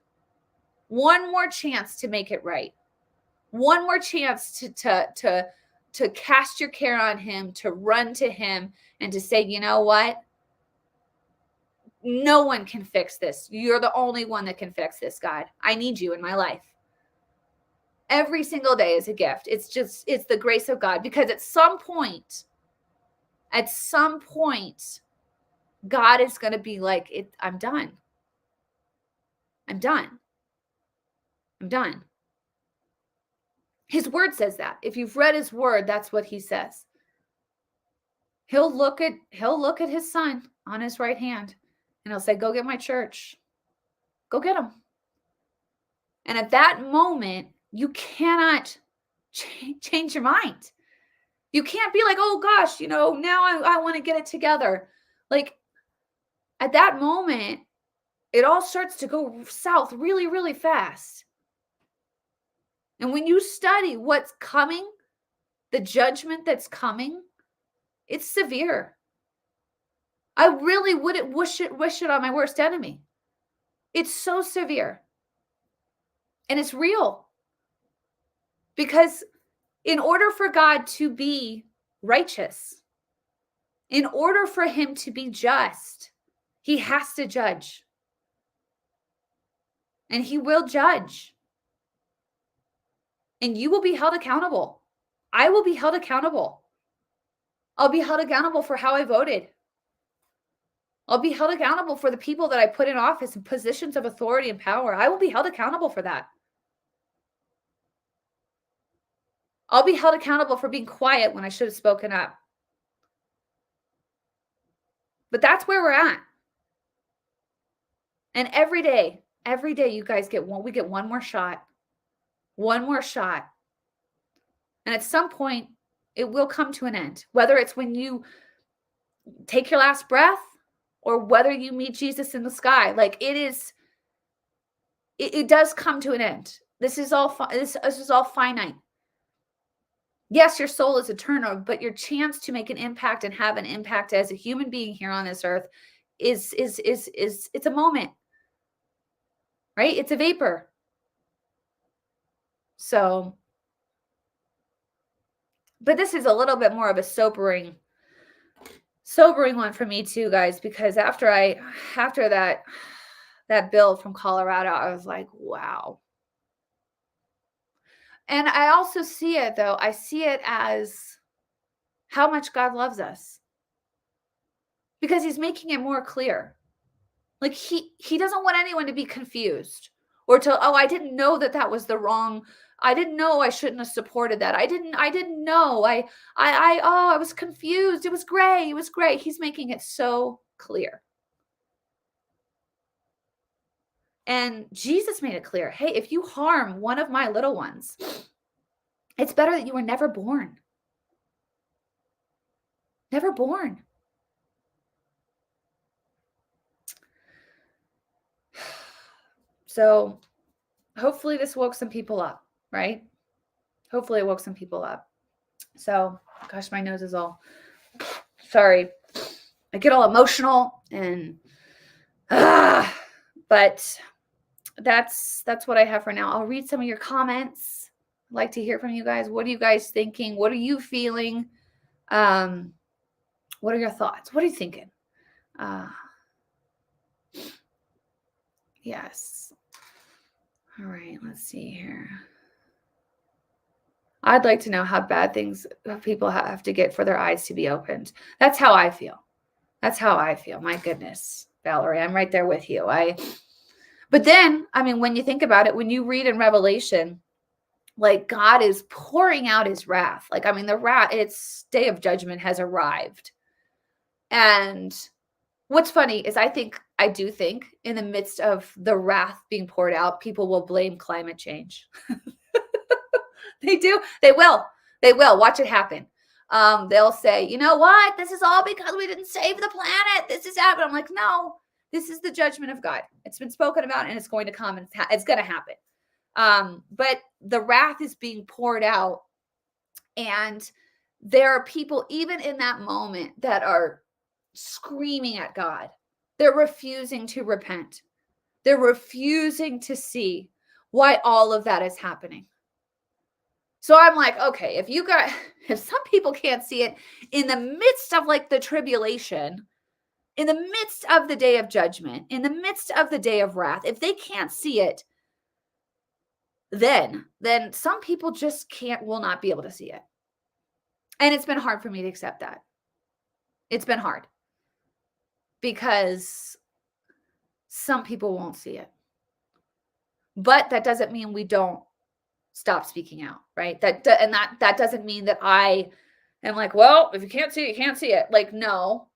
One more chance to make it right. One more chance to cast your care on him, to run to him, and to say, you know what? No one can fix this. You're the only one that can fix this, God. I need you in my life. Every single day is a gift. It's the grace of God, because at some point, God is going to be like, I'm done. I'm done. I'm done. His word says that. If you've read his word, that's what he says. He'll look at his son on his right hand, and he'll say, go get my church. Go get them. And at that moment, you cannot change your mind. You can't be like, oh gosh, now I want to get it together. Like, at that moment, it all starts to go south really, really fast. And when you study what's coming, the judgment that's coming, it's severe. I really wouldn't wish it on my worst enemy. It's so severe. And it's real. Because in order for God to be righteous, in order for him to be just, he has to judge. And he will judge. And you will be held accountable. I will be held accountable. I'll be held accountable for how I voted. I'll be held accountable for the people that I put in office and positions of authority and power. I will be held accountable for that. I'll be held accountable for being quiet when I should have spoken up. But that's where we're at. And every day you guys we get one more shot. One more shot. And at some point, it will come to an end. Whether it's when you take your last breath or whether you meet Jesus in the sky. Like it does come to an end. This is all finite. Yes, your soul is eternal, but your chance to make an impact and have an impact as a human being here on this earth is it's a moment. Right? It's a vapor. So, but this is a little bit more of a sobering one for me too, guys, because after that bill from Colorado, I was like, wow. And I also see it, though. I see it as how much God loves us, because he's making it more clear. Like he doesn't want anyone to be confused or to, oh, I didn't know that was the wrong. I didn't know I shouldn't have supported that. I didn't know. I was confused. It was gray. It was gray. He's making it so clear. And Jesus made it clear. Hey, if you harm one of my little ones, it's better that you were never born. Never born. So hopefully this woke some people up, right? Hopefully it woke some people up. So, gosh, my nose is all, sorry. I get all emotional and, but that's what I have for now. I'll read some of your comments. I'd like to hear from you guys. What are you guys thinking? What are you feeling? What are your thoughts? What are you thinking? Yes. All right, let's see here. I'd like to know how bad things people have to get for their eyes to be opened. That's how I feel. That's how I feel. My goodness, Valerie, I'm right there with you. But then, I mean, when you think about it, when you read in Revelation, like God is pouring out his wrath. Like, I mean, it's day of judgment has arrived. And what's funny is I do think in the midst of the wrath being poured out, people will blame climate change. They do. They will. Watch it happen. They'll say, you know what? This is all because we didn't save the planet. This is happening. I'm like, no, this is the judgment of God. It's been spoken about and it's going to come and it's going to happen. But the wrath is being poured out. And there are people even in that moment that are screaming at God. They're refusing to repent. They're refusing to see why all of that is happening. So I'm like, okay, if some people can't see it in the midst of like the tribulation, in the midst of the day of judgment, in the midst of the day of wrath, if they can't see it, then some people just will not be able to see it. And it's been hard for me to accept that. It's been hard because some people won't see it. But that doesn't mean we don't stop speaking out, right? That doesn't mean that I am like, well, if you can't see it, you can't see it. Like, no,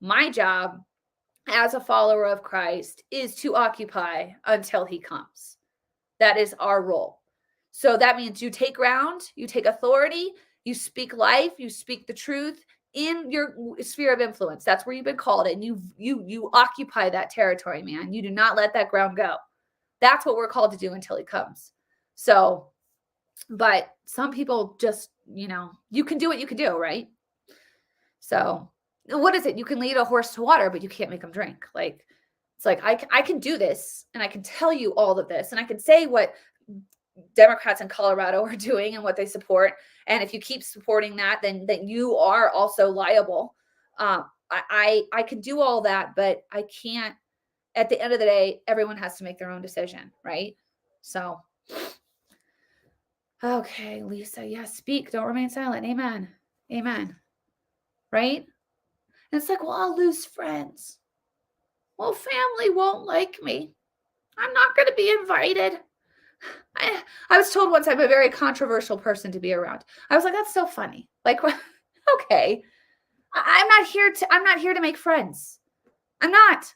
my job as a follower of Christ is to occupy until he comes. That is our role. So that means you take ground, you take authority, you speak life, you speak the truth, in your sphere of influence. That's where you've been called, and you occupy that territory, man. You do not let that ground go. That's what we're called to do until he comes. So, but some people just, you can do what you can do, right? So what is it? You can lead a horse to water, but you can't make them drink. Like, it's like, I can do this, and I can tell you all of this, and I can say what Democrats in Colorado are doing and what they support. And if you keep supporting that, then you are also liable. I can do all that, but I can't. At the end of the day, everyone has to make their own decision, right? So, okay, Lisa, yes, speak, don't remain silent. Amen. Amen. Right? And it's like, well, I'll lose friends. Well, family won't like me. I'm not going to be invited. I was told once I'm a very controversial person to be around. I was like, that's so funny. Like, okay, I'm not here to make friends. I'm not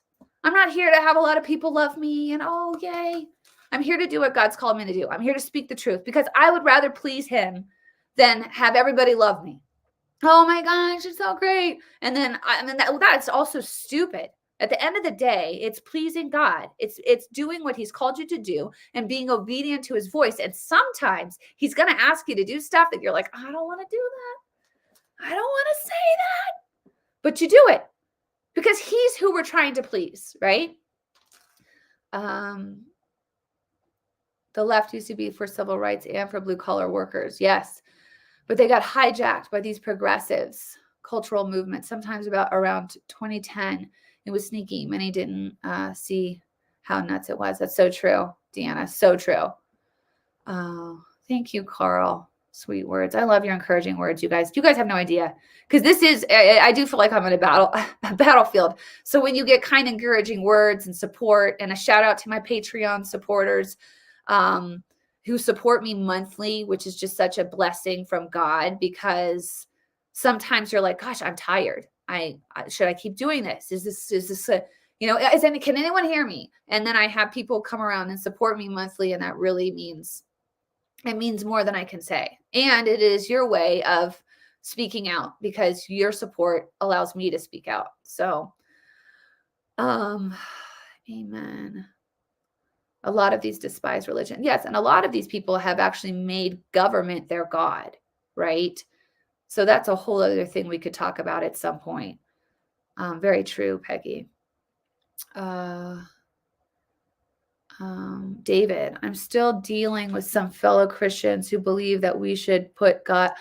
here to have a lot of people love me and, oh, yay. I'm here to do what God's called me to do. I'm here to speak the truth because I would rather please him than have everybody love me. Oh my gosh, it's so great. And then, that's also stupid. At the end of the day, it's pleasing God. It's doing what he's called you to do and being obedient to his voice. And sometimes he's going to ask you to do stuff that you're like, I don't want to do that. I don't want to say that. But you do it because he's who we're trying to please, right? The left used to be for civil rights and for blue collar workers. Yes. But they got hijacked by these progressives, cultural movements, sometimes around 2010. It was sneaky. Many didn't see how nuts it was. That's so true, Deanna. So true. Thank you, Carl. Sweet words. I love your encouraging words, you guys. You guys have no idea. Because this is, I do feel like I'm in a battlefield. So when you get kind, encouraging words and support, and a shout out to my Patreon supporters who support me monthly, which is just such a blessing from God, because sometimes you're like, gosh, I'm tired. Should I keep doing this? Is this can anyone hear me? And then I have people come around and support me monthly. And that really means more than I can say. And it is your way of speaking out because your support allows me to speak out. So, amen. A lot of these despise religion. Yes. And a lot of these people have actually made government their God, right? So that's a whole other thing we could talk about at some point. Very true, Peggy. David, I'm still dealing with some fellow Christians who believe that we should put God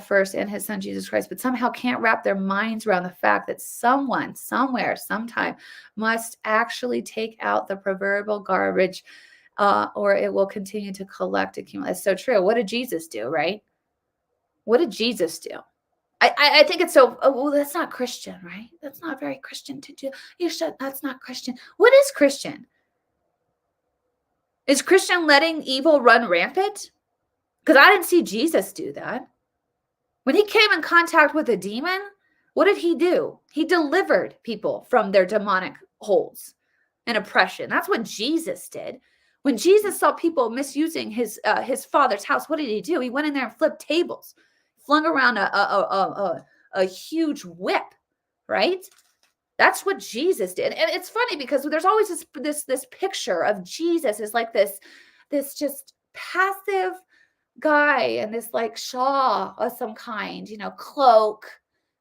first and his son, Jesus Christ, but somehow can't wrap their minds around the fact that someone, somewhere, sometime must actually take out the proverbial garbage, or it will continue to accumulate. It's so true. What did Jesus do, right? What did Jesus do? I think it's so, that's not Christian, right? That's not very Christian to do. That's not Christian. What is Christian? Is Christian letting evil run rampant? Because I didn't see Jesus do that. When he came in contact with a demon, what did he do? He delivered people from their demonic holds and oppression. That's what Jesus did. When Jesus saw people misusing his father's house, what did he do? He went in there and flipped tables, flung around a huge whip, right? That's what Jesus did. And it's funny because there's always this picture of Jesus as like this just passive guy and this like shawl of some kind, cloak,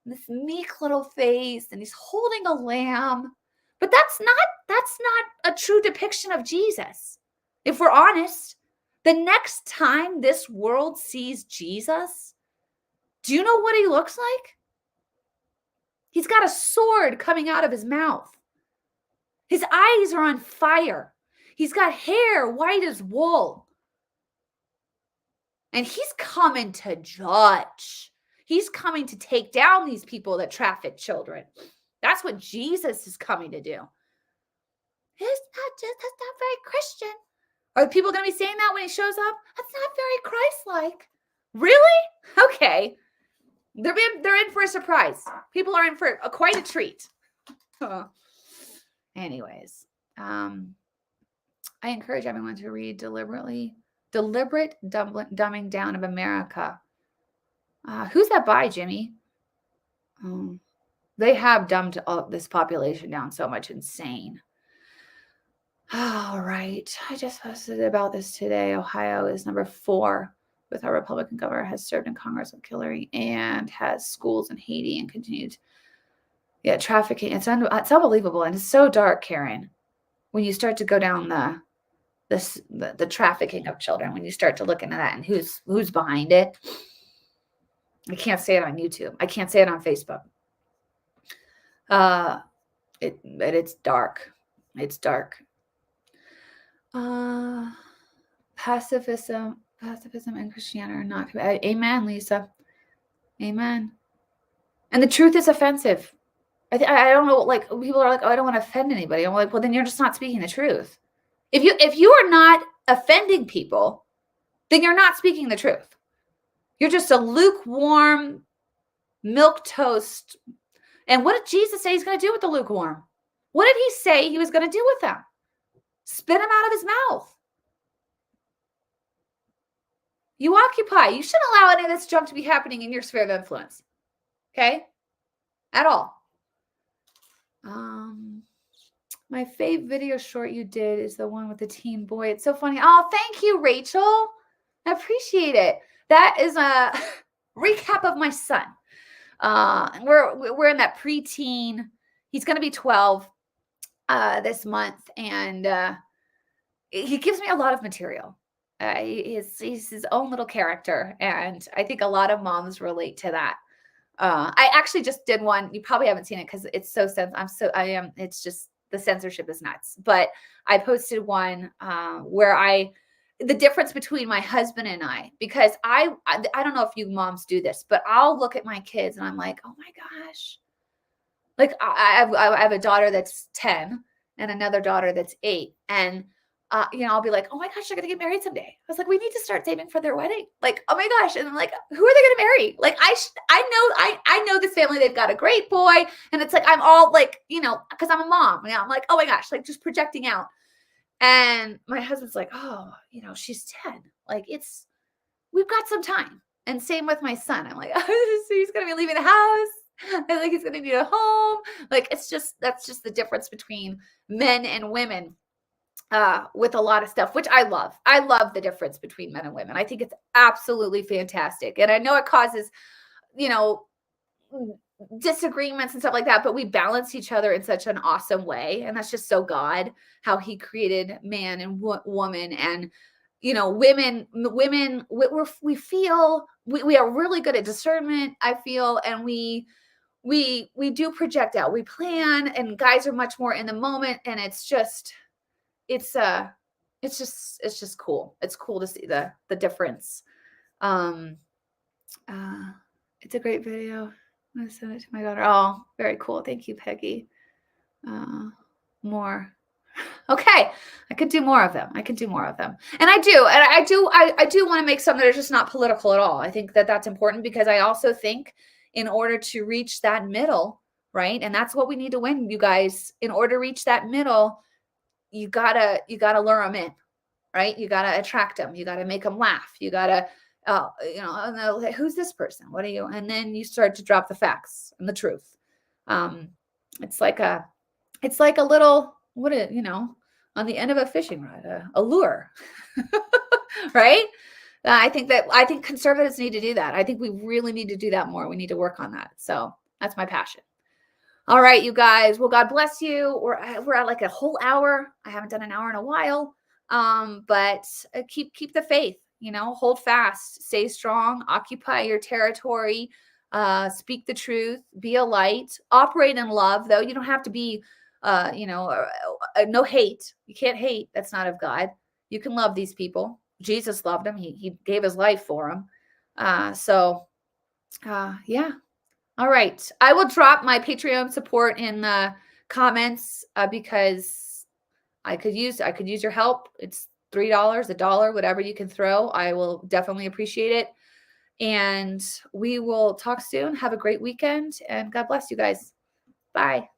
and this meek little face, and he's holding a lamb. But that's not a true depiction of Jesus. If we're honest, the next time this world sees Jesus, do you know what he looks like? He's got a sword coming out of his mouth. His eyes are on fire. He's got hair white as wool. And he's coming to judge. He's coming to take down these people that traffic children. That's what Jesus is coming to do. That's not very Christian. Are people going to be saying that when he shows up? That's not very Christ-like. Really? Okay. They're in for a surprise. People are in for quite a treat. Anyways, I encourage everyone to read Deliberate Dumbing Down of America. Who's that by, Jimmy? They have dumbed this population down so much. Insane. All right. I just posted about this today. Ohio is number 4 with our Republican governor, has served in Congress with Hillary, and has schools in Haiti and continued. Yeah, trafficking. It's unbelievable. And it's so dark, Karen, when you start to go down the trafficking of children, when you start to look into that and who's behind it. I can't say it on YouTube. I can't say it on Facebook. But it's dark. It's dark. Pacifism and Christianity are not. Amen, Lisa. Amen. And the truth is offensive. I don't know. Like, people are like, oh, I don't want to offend anybody. I'm like, well, then you're just not speaking the truth. If you are not offending people, then you're not speaking the truth. You're just a lukewarm milquetoast. And what did Jesus say he's going to do with the lukewarm? What did he say he was going to do with them? Spit them out of his mouth. You occupy. You shouldn't allow any of this junk to be happening in your sphere of influence. Okay? At all. My fave video short you did is the one with the teen boy. It's so funny. Oh, thank you, Rachel. I appreciate it. That is a recap of my son. We're in that preteen. He's going to be 12 this month, and he gives me a lot of material. He's his own little character, and I think a lot of moms relate to that. I actually just did one. You probably haven't seen it because it's so it's just the censorship is nuts. But I posted one where the difference between my husband and I, because I don't know if you moms do this, but I'll look at my kids and I'm like, oh my gosh. Like I have a daughter that's 10 and another daughter that's 8. And I'll be like, oh my gosh, they're going to get married someday. I was like, we need to start saving for their wedding. Like, oh my gosh. And I'm like, who are they going to marry? Like, I know this family, they've got a great boy. And it's like, I'm all like, cause I'm a mom. I'm like, oh my gosh, like just projecting out. And my husband's like, oh, she's 10. Like we've got some time. And same with my son. I'm like, oh, he's going to be leaving the house. I think he's going to need a home. Like, that's just the difference between men and women. With a lot of stuff, which I love. I love the difference between men and women. I think it's absolutely fantastic. And I know it causes, disagreements and stuff like that, but we balance each other in such an awesome way. And that's just so God, how he created man and woman. And, women, we feel, we are really good at discernment, I feel, and we do project out, we plan, and guys are much more in the moment. And it's just cool. It's cool to see the difference. It's a great video. I'm going to send it to my daughter. Oh, very cool. Thank you, Peggy. More. Okay. I could do more of them. And I do want to make some that are just not political at all. I think that that's important because I also think in order to reach that middle, right? And that's what we need to win, you guys. In order to reach that middle, you gotta lure them in, right? You gotta attract them. You gotta make them laugh. You gotta, who's this person? What are you? And then you start to drop the facts and the truth. It's like a little, on the end of a fishing rod, a lure, right? I think conservatives need to do that. I think we really need to do that more. We need to work on that. So that's my passion. All right, you guys. Well, God bless you. We're at like a whole hour. I haven't done an hour in a while. But keep the faith, hold fast, stay strong, occupy your territory, speak the truth, be a light, operate in love, though. You don't have to be, no hate. You can't hate. That's not of God. You can love these people. Jesus loved them. He gave his life for them. Yeah. All right. I will drop my Patreon support in the comments because I could use your help. It's $3, $1, whatever you can throw. I will definitely appreciate it. And we will talk soon. Have a great weekend and God bless you guys. Bye.